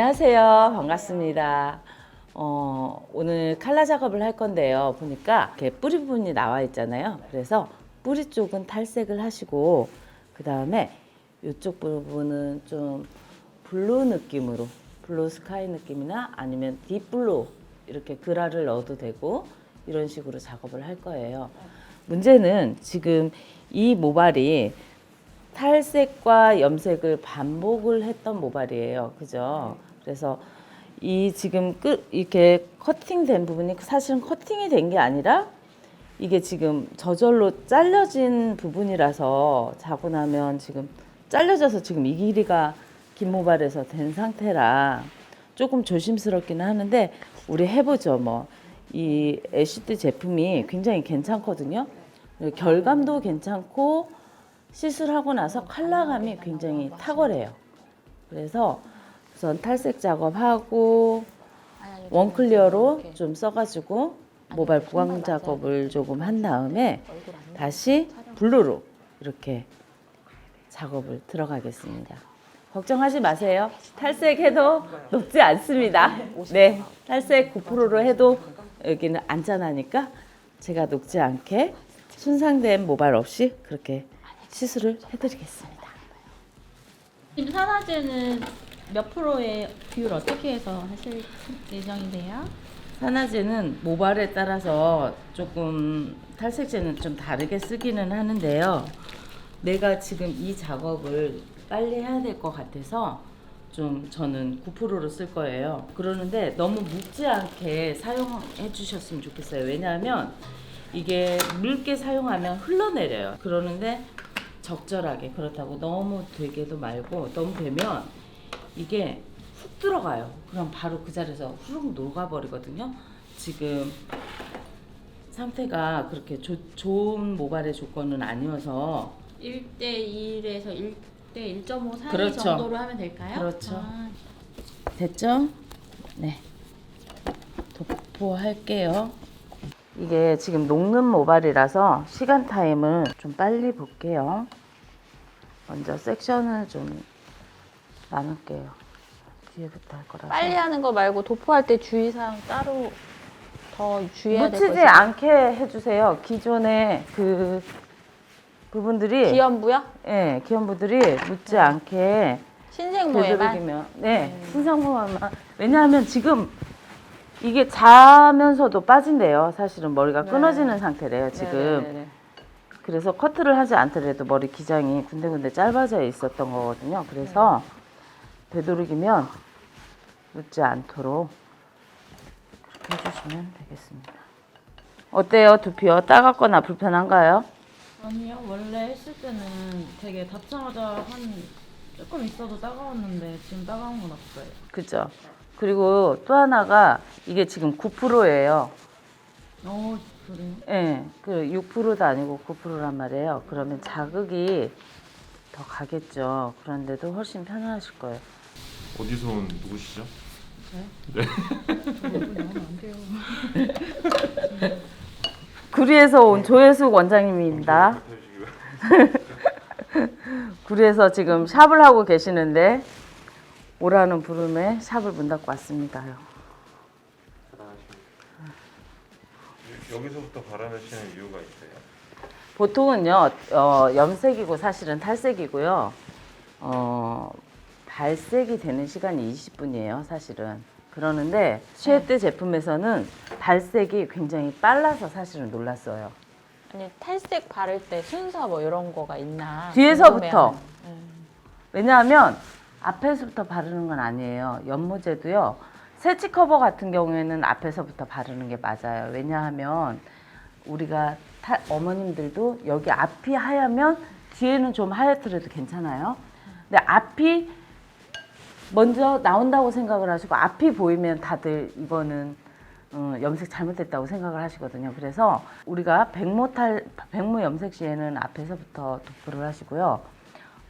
안녕하세요. 반갑습니다. 오늘 칼라 작업을 할 건데요. 보니까 이렇게 뿌리 부분이 나와 있잖아요. 그래서 뿌리 쪽은 탈색을 하시고 그 다음에 이쪽 부분은 좀 블루 느낌으로 블루 스카이 느낌이나 아니면 딥블루 이렇게 그라를 넣어도 되고 이런 식으로 작업을 할 거예요. 문제는 지금 이 모발이 탈색과 염색을 반복을 했던 모발이에요. 그죠? 그래서 이 지금 이렇게 커팅된 부분이 사실은 커팅이 된 게 아니라 이게 지금 저절로 잘려진 부분이라서 자고 나면 지금 잘려져서 지금 이 길이가 긴 모발에서 된 상태라 조금 조심스럽기는 하는데 우리 해보죠. 뭐 이 애쉬드 제품이 굉장히 괜찮거든요. 결감도 괜찮고 시술하고 나서 컬러감이 굉장히 탁월해요. 그래서 우선 탈색 작업하고 원클리어로 좀 써가지고 모발 보강 작업을 조금 한 다음에 다시 블루로 이렇게 작업을 들어가겠습니다. 걱정하지 마세요. 탈색해도 녹지 않습니다. 네, 탈색 9%로 해도 여기는 안전하니까 제가 녹지 않게 손상된 모발 없이 그렇게 시술을 해드리겠습니다. 지금 산화제는 몇 프로의 비율 어떻게 해서 하실 예정이세요? 산화제는 모발에 따라서 조금 탈색제는 좀 다르게 쓰기는 하는데요. 내가 지금 이 작업을 빨리 해야 될 것 같아서 좀 저는 9%로 쓸 거예요. 그러는데 너무 묻지 않게 사용해 주셨으면 좋겠어요. 왜냐하면 이게 묽게 사용하면 흘러내려요. 그러는데 적절하게, 그렇다고 너무 되게도 말고 너무 되면 이게 훅 들어가요. 그럼 바로 그 자리에서 후룩 녹아버리거든요. 지금 상태가 그렇게 좋은 모발의 조건은 아니어서 1대1에서 1대 1.5 사이 그렇죠. 정도로 하면 될까요? 그렇죠. 됐죠? 네. 도포할게요. 이게 지금 녹는 모발이라서 시간 타임을 좀 빨리 볼게요. 먼저 섹션을 좀 나눌게요. 뒤에부터 할 거라서. 빨리 하는 거 말고 도포할 때 주의사항 따로 더 주의해야 될 거 묻히지 있어요? 않게 해주세요. 기존에 그 부분들이 기연부요? 예, 기현부들이 묻지 않게 신생모에만? 되도록이면 신상모만. 왜냐하면 지금 이게 자면서도 빠진대요. 사실은 머리가 네. 끊어지는 상태래요. 지금. 네네네네. 그래서 커트를 하지 않더라도 머리 기장이 군데군데 짧아져 있었던 거거든요. 그래서 되도록이면 묻지 않도록 그렇게 해주시면 되겠습니다. 어때요? 두피요? 따갑거나 불편한가요? 아니요, 원래 했을 때는 되게 닿자마자 조금 있어도 따가웠는데 지금 따가운 건 없어요. 그죠? 그리고 또 하나가 이게 지금 9%예요. 그래요? 예, 그 6%도 아니고 9%란 말이에요. 그러면 자극이 더 가겠죠. 그런데도 훨씬 편안하실 거예요. 어디서 온 누구시죠? 구리에서 온 조혜숙 원장님입니다. 구리에서 지금 샵을 하고 계시는데 오라는 부름에 샵을 문 닫고 왔습니다. 여기서부터 바라내시는 이유가 있어요? 보통은요, 염색이고 사실은 탈색이고요. 발색이 되는 시간이 20분이에요, 사실은. 그러는데 쉐드 제품에서는 발색이 굉장히 빨라서 사실은 놀랐어요. 아니 탈색 바를 때 순서 뭐 이런 거가 있나? 뒤에서부터. 궁금해하는. 왜냐하면 앞에서부터 바르는 건 아니에요. 연모제도요. 세치 커버 같은 경우에는 앞에서부터 바르는 게 맞아요. 왜냐하면 우리가 어머님들도 여기 앞이 하얗면 뒤에는 좀 하얗더라도 괜찮아요. 근데 앞이 먼저 나온다고 생각을 하시고 앞이 보이면 다들 이거는 염색 잘못됐다고 생각을 하시거든요. 그래서 우리가 백모 염색 시에는 앞에서부터 도포를 하시고요.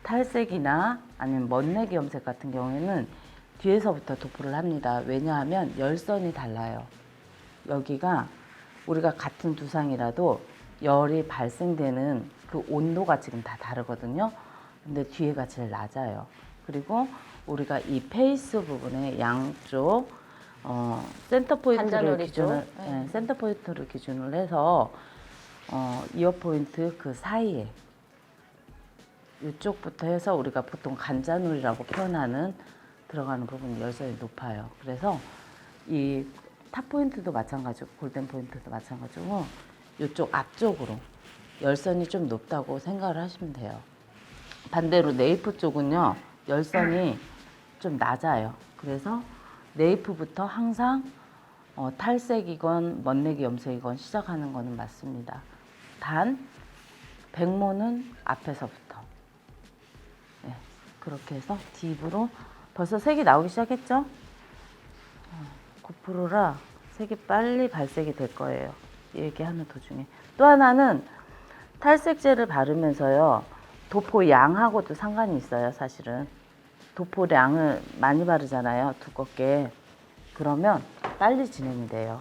탈색이나 아니면 멋내기 염색 같은 경우에는 뒤에서부터 도포를 합니다. 왜냐하면 열선이 달라요. 여기가 우리가 같은 두상이라도 열이 발생되는 그 온도가 지금 다 다르거든요. 근데 뒤에가 제일 낮아요. 그리고 우리가 이 페이스 부분에 양쪽 센터 포인트를 관자놀이 기준으로 쪽? 네. 센터 포인트를 기준으로 해서 이어 포인트 그 사이에 이쪽부터 해서 우리가 보통 간자놀이라고 표현하는 들어가는 부분이 열선이 높아요. 그래서 이 탑 포인트도 마찬가지고 골든 포인트도 마찬가지고 이쪽 앞쪽으로 열선이 좀 높다고 생각을 하시면 돼요. 반대로 네이프 쪽은요 열선이 좀 낮아요. 그래서 네이프부터 항상 탈색이건 멋내기 염색이건 시작하는 거는 맞습니다. 단 백모는 앞에서부터 그렇게 해서 딥으로 벌써 색이 나오기 시작했죠? 9%라 색이 빨리 발색이 될 거예요. 얘기하는 도중에. 또 하나는 탈색제를 바르면서요. 도포 양하고도 상관이 있어요. 사실은. 도포량을 많이 바르잖아요. 두껍게. 그러면 빨리 진행이 돼요.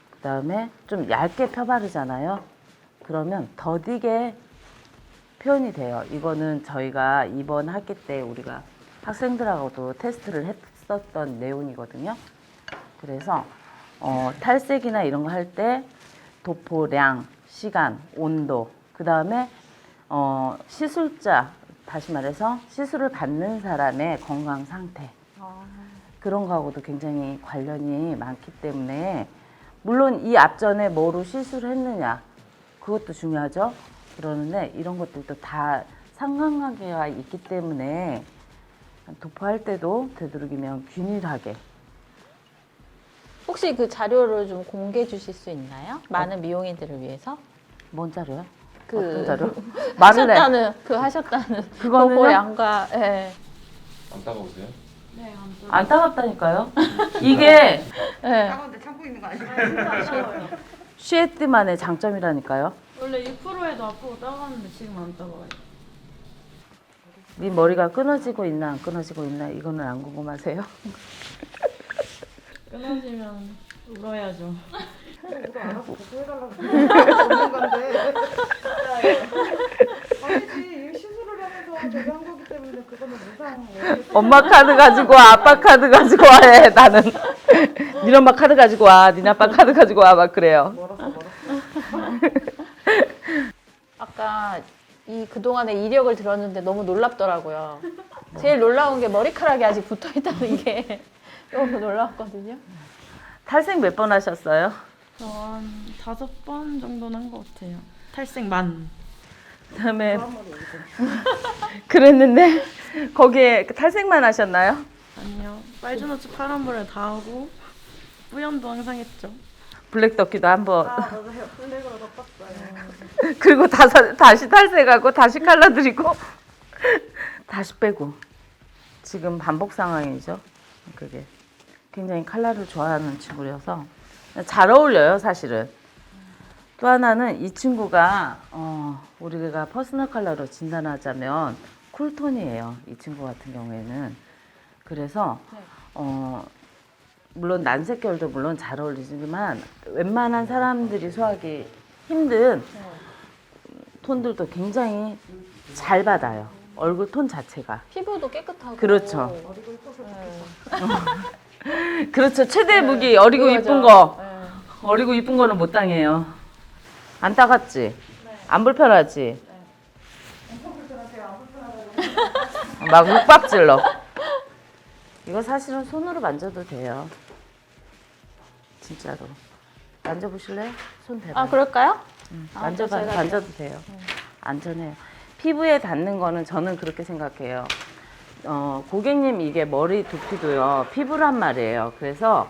그 다음에 좀 얇게 펴바르잖아요. 그러면 더디게 표현이 돼요. 이거는 저희가 이번 학기 때 우리가 학생들하고도 테스트를 했었던 내용이거든요. 그래서 탈색이나 이런 거 할 때 도포량, 시간, 온도, 그 다음에 시술자, 다시 말해서 시술을 받는 사람의 건강 상태 그런 거하고도 굉장히 관련이 많기 때문에 물론 이 앞전에 뭐로 시술을 했느냐 그것도 중요하죠. 그러는데 이런 것들도 다 상관관계가 있기 때문에 도포할 때도 되도록이면 균일하게. 혹시 그 자료를 좀 공개해 주실 수 있나요? 많은 미용인들을 위해서? 뭔 자료요? 그 어떤 자료? 말을 해. 하셨다는 그거는요? 도포 양과 예. 안 따가우세요? 네, 안 떠. 안 따갑다니까요. 이게 예. 따가운데 참고 있는 거 아니야? 쉐트만의 장점이라니까요. 원래 6%에도 아프고 따가웠는데 지금 안 따가워요. 네 머리가 끊어지고 있나 안 끊어지고 있나 이거는 안 궁금하세요? 끊어지면 울어야죠. 누가 알아서 보고해달라고 그러는 건데. 아니지, 시술을 하면서 저기 한 거기 때문에 그거는 무상. 엄마 카드 가지고 와, 아빠 카드 가지고 와해 나는. 네 엄마 카드 가지고 와, 네 아빠 카드 가지고 와 막 그래요. 멀었어. 아까 이 그동안의 이력을 들었는데 너무 놀랍더라고요. 제일 놀라운 게 머리카락이 아직 붙어 있다는 게 너무 놀라웠거든요. 탈색 몇 번 하셨어요? 저 한 5번 정도는 한 것 같아요. 탈색만. 그다음에 그랬는데 거기에 탈색만 하셨나요? 아니요. 빨주노츠 파란불에 다 하고 뿌연도 항상 했죠. 블랙 덕기도 한번. 저도 블랙으로 덮었어요. 그리고 다시 탈색하고 다시 칼라 드리고 다시 빼고 지금 반복 상황이죠. 그게 굉장히 칼라를 좋아하는 친구여서 잘 어울려요, 사실은. 또 하나는 이 친구가 우리가 퍼스널 컬러로 진단하자면 쿨톤이에요. 이 친구 같은 경우에는. 그래서 물론 난색 계열도 물론 잘 어울리지만 웬만한 사람들이 소화하기 힘든 톤들도 굉장히 잘 받아요. 얼굴 톤 자체가. 피부도 깨끗하고. 그렇죠. 어리고 이뻐서 네. 그렇죠. 최대 무기 어리고 그거죠. 이쁜 거. 네. 어리고 이쁜 거는 못 당해요. 안 따갑지? 안 불편하지? 막 윽박질러. 이거 사실은 손으로 만져도 돼요. 진짜로. 만져보실래요? 손 대봐요. 아 그럴까요? 만져봐요. 제가 만져도 돼요. 안전해요. 피부에 닿는 거는 저는 그렇게 생각해요. 고객님 이게 머리 두피도요. 피부란 말이에요. 그래서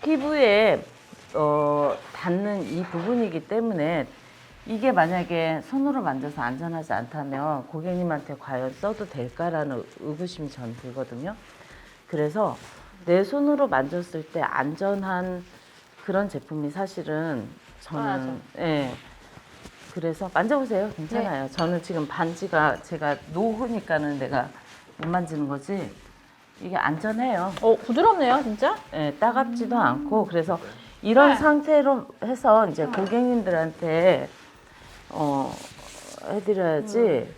피부에 닿는 이 부분이기 때문에 이게 만약에 손으로 만져서 안전하지 않다면 고객님한테 과연 써도 될까라는 의구심이 전 들거든요. 그래서 내 손으로 만졌을 때 안전한 그런 제품이 사실은 저는 예. 그래서 만져보세요. 괜찮아요. 저는 지금 반지가 제가 노후니까는 내가 못 만지는 거지. 이게 안전해요. 부드럽네요, 진짜. 예, 따갑지도 않고 그래서 이런 상태로 해서 이제 고객님들한테 해드려야지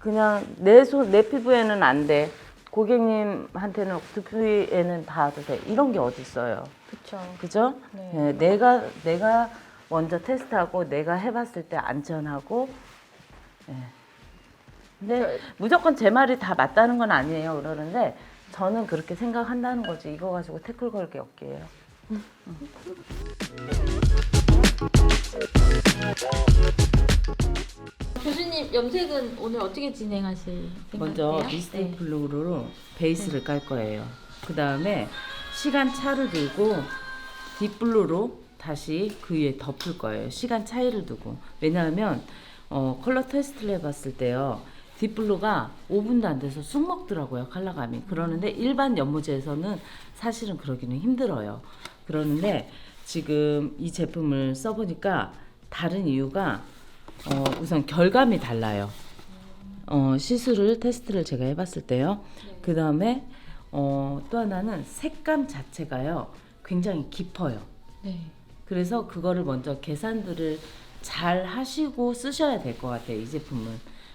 그냥 내 피부에는 안 돼. 고객님한테는 두피에는 닿아도 돼. 이런 게 어디 있어요. 그쵸. 그죠? 네. 네, 내가 먼저 테스트하고 내가 해봤을 때 안전하고. 네. 근데 무조건 제 말이 다 맞다는 건 아니에요. 그러는데 저는 그렇게 생각한다는 거지. 이거 가지고 태클 걸기 없게요. 교수님 염색은 오늘 어떻게 진행하실 먼저 생각이세요? 미스틱 블루로 베이스를 깔 거예요. 그 다음에 시간 차를 두고 딥블루로 다시 그 위에 덮을 거예요. 시간 차이를 두고. 왜냐하면 컬러 테스트를 해봤을 때요. 딥블루가 5분도 안 돼서 쑥 먹더라고요. 컬러감이. 그러는데 일반 연모제에서는 사실은 그러기는 힘들어요. 그러는데 지금 이 제품을 써보니까 다른 이유가 우선 결감이 달라요. 시술을 테스트를 제가 해봤을 때요. 그 다음에 또 하나는 색감 자체가요 굉장히 깊어요. 네. 그래서 그거를 먼저 계산들을 잘 하시고 쓰셔야 될 것 같아요, 이 제품은.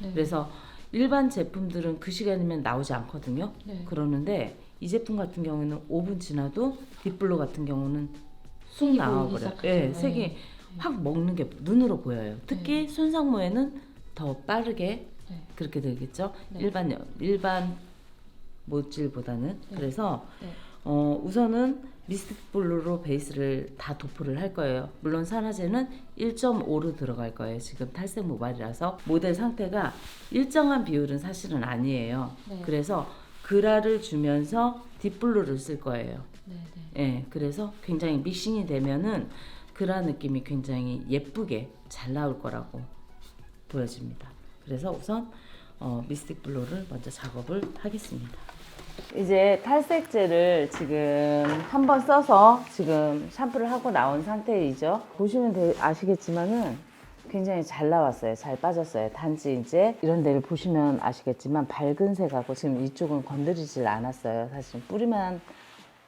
네. 그래서 일반 제품들은 그 시간이면 나오지 않거든요. 네. 그러는데 이 제품 같은 경우는 5분 지나도 딥블루 같은 경우는 쑥 색이 나와버려요. 보이기 시작하죠. 예, 네. 색이 확 먹는 게 눈으로 보여요. 특히 손상모에는 더 빠르게 네. 그렇게 되겠죠. 네. 일반 모질보다는. 네. 그래서 네. 우선은 미스틱 블루로 베이스를 다 도포를 할 거예요. 물론 산화제는 1.5로 들어갈 거예요. 지금 탈색 모발이라서 모델 상태가 일정한 비율은 사실은 아니에요. 네. 그래서 그라를 주면서 딥블루를 쓸 거예요. 네. 예, 그래서 굉장히 믹싱이 되면은 그라 느낌이 굉장히 예쁘게 잘 나올 거라고 보여집니다. 그래서 우선 미스틱 블루를 먼저 작업을 하겠습니다. 이제 탈색제를 지금 한번 써서 지금 샴푸를 하고 나온 상태이죠. 보시면 아시겠지만은 굉장히 잘 나왔어요. 잘 빠졌어요. 단지 이제 이런 데를 보시면 아시겠지만 밝은 색하고 지금 이쪽은 건드리질 않았어요. 사실 뿌리만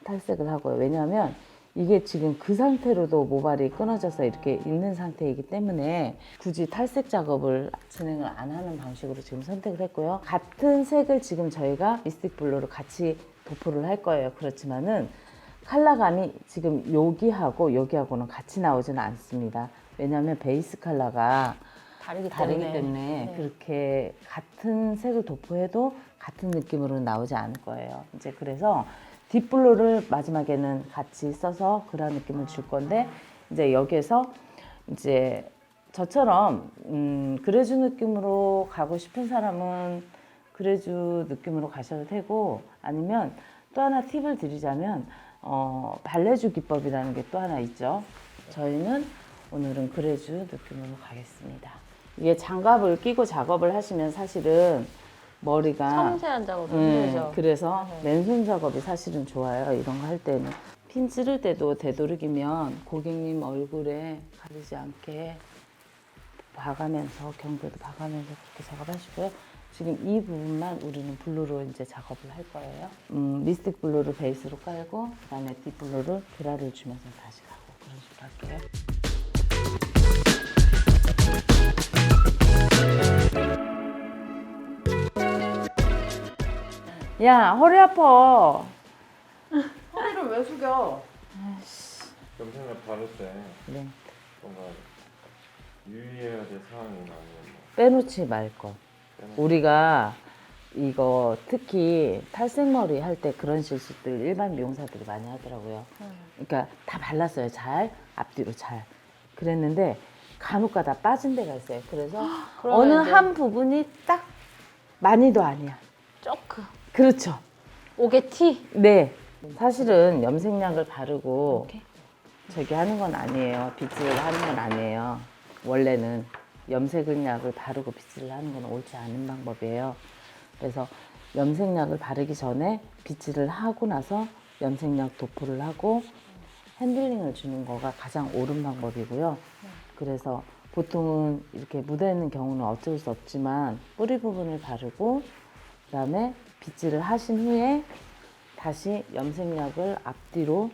탈색을 하고요. 왜냐하면 이게 지금 그 상태로도 모발이 끊어져서 이렇게 있는 상태이기 때문에 굳이 탈색 작업을 진행을 안 하는 방식으로 지금 선택을 했고요. 같은 색을 지금 저희가 미스틱 블루로 같이 도포를 할 거예요. 그렇지만은 컬러감이 지금 여기하고는 같이 나오지는 않습니다. 왜냐하면 베이스 컬러가 다르기 때문에 네. 그렇게 같은 색을 도포해도 같은 느낌으로 나오지 않을 거예요. 이제 그래서 딥블루를 마지막에는 같이 써서 그런 느낌을 줄 건데 이제 여기에서 이제 저처럼 그레주 느낌으로 가고 싶은 사람은 그레주 느낌으로 가셔도 되고 아니면 또 하나 팁을 드리자면 발레주 기법이라는 게 또 하나 있죠. 저희는 오늘은 그레주 느낌으로 가겠습니다. 이게 장갑을 끼고 작업을 하시면 사실은 머리가 섬세한 작업이 힘들죠. 그래서 맨손 작업이 사실은 좋아요. 이런 거 할 때는 핀 찌를 때도 되도록이면 고객님 얼굴에 가리지 않게 봐가면서 경계도 봐가면서 그렇게 작업하시고요. 지금 이 부분만 우리는 블루로 이제 작업을 할 거예요. 미스틱 블루를 베이스로 깔고 그다음에 딥 블루를 그라를 주면서 다시 가고 그런 식으로 할게요. 야, 허리 아파. 허리를 왜 숙여? 염색을 바를 때 네. 뭔가 유의해야 될 사항이나 아니면 뭐 빼놓지 말 것. 빼놓지 우리가 이거 특히 탈색머리 할 때 그런 실수들 일반 미용사들이 많이 하더라고요. 그러니까 다 발랐어요. 잘 앞뒤로 잘. 그랬는데 간혹가다 빠진 데가 있어요. 그래서 어느 그러면 이제 한 부분이 딱 많이도 아니야. 조금 그렇죠. 오게티. 네. 사실은 염색약을 바르고 오케이. 저기 하는 건 아니에요. 빗질을 하는 건 아니에요. 원래는 염색약을 바르고 빗질을 하는 건 옳지 않은 방법이에요. 그래서 염색약을 바르기 전에 빗질을 하고 나서 염색약 도포를 하고 핸들링을 주는 거가 가장 옳은 방법이고요. 그래서 보통은 이렇게 묻어 있는 경우는 어쩔 수 없지만 뿌리 부분을 바르고 그다음에 빗질을 하신 후에 다시 염색약을 앞뒤로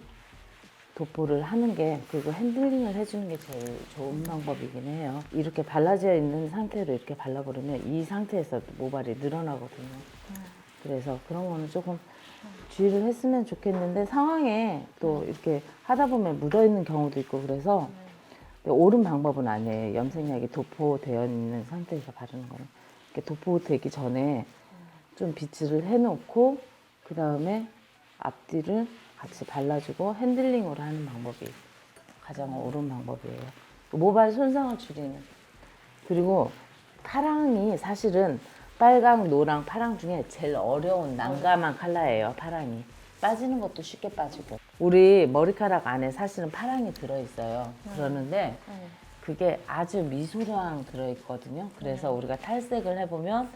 도포를 하는 게, 그리고 핸들링을 해주는 게 제일 좋은 방법이긴 해요. 이렇게 발라져 있는 상태로 이렇게 발라버리면 이 상태에서 모발이 늘어나거든요. 그래서 그런 거는 조금 주의를 했으면 좋겠는데, 상황에 또 이렇게 하다 보면 묻어있는 경우도 있고 그래서 옳은 방법은 아니에요. 염색약이 도포되어 있는 상태에서 바르는 거는. 이렇게 도포되기 전에 좀 빗질을 해놓고 그 다음에 앞뒤를 같이 발라주고 핸들링으로 하는 방법이 가장 옳은 방법이에요. 모발 손상을 줄이는. 그리고 파랑이 사실은 빨강, 노랑, 파랑 중에 제일 어려운 난감한 컬러예요. 파랑이. 빠지는 것도 쉽게 빠지고. 우리 머리카락 안에 사실은 파랑이 들어있어요. 그러는데 그게 아주 미소량 들어있거든요. 그래서 우리가 탈색을 해보면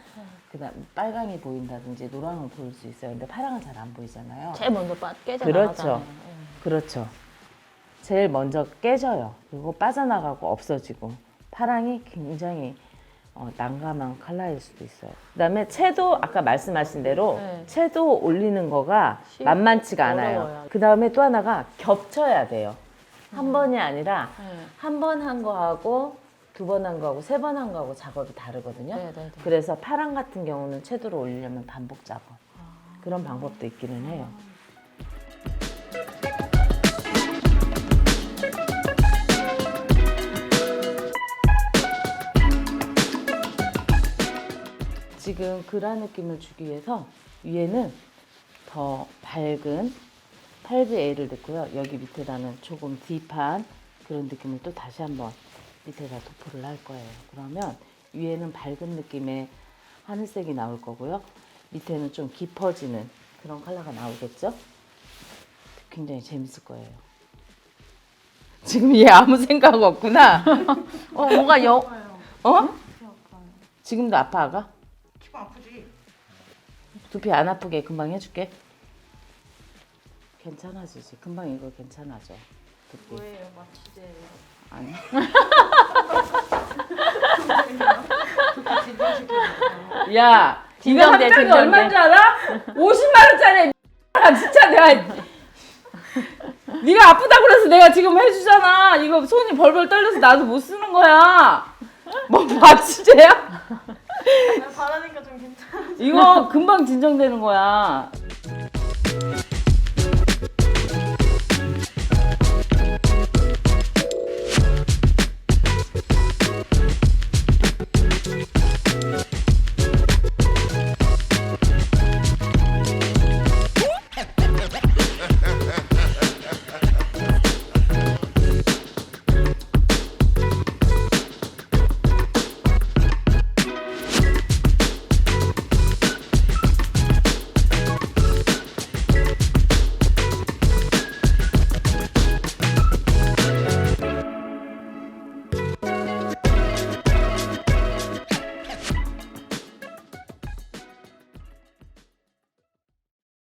그다음 빨강이 보인다든지 노랑을 보일 수 있어요. 근데 파랑은 잘 안 보이잖아요. 제일 먼저 깨져 그렇죠. 나가잖아요. 그렇죠. 제일 먼저 깨져요. 그리고 빠져나가고 없어지고. 파랑이 굉장히 난감한 컬러일 수도 있어요. 그다음에 채도 아까 말씀하신 대로 네. 채도 올리는 거가 만만치가 않아요. 어려워요. 그다음에 또 하나가 겹쳐야 돼요. 한 번이 아니라 네. 한 번 한 거하고 두 번 한 거하고 세 번 한 거하고 작업이 다르거든요. 네, 네, 네. 그래서 파랑 같은 경우는 채도를 올리려면 반복 작업. 그런 방법도 있기는 해요. 지금 그라 느낌을 주기 위해서 위에는 더 밝은 8BA를 넣고요. 여기 밑에다는 조금 딥한 그런 느낌을 또 다시 한번 밑에다 도포를 할 거예요. 그러면 위에는 밝은 느낌의 하늘색이 나올 거고요. 밑에는 좀 깊어지는 그런 컬러가 나오겠죠? 굉장히 재밌을 거예요. 지금 얘 아무 생각 없구나. 뭔가 아파요. 어? 키 아파요. 지금도 아파가? 키가 아프지? 두피 안 아프게 금방 해줄게. 괜찮아지지. 금방 이거 괜찮아져. 두피. 뭐예요? 마취제예요? 아니. 진정시키는 야, 이거 한 진정돼, 장이 진정돼. 얼마인 줄 알아? 50만 원짜리. 아, 진짜 내가. 네가 아프다 그래서 내가 지금 해주잖아. 이거 손이 벌벌 떨려서 나도 못 쓰는 거야. 뭐 마취제야? 바르니까 좀 괜찮아. 이거 금방 진정되는 거야.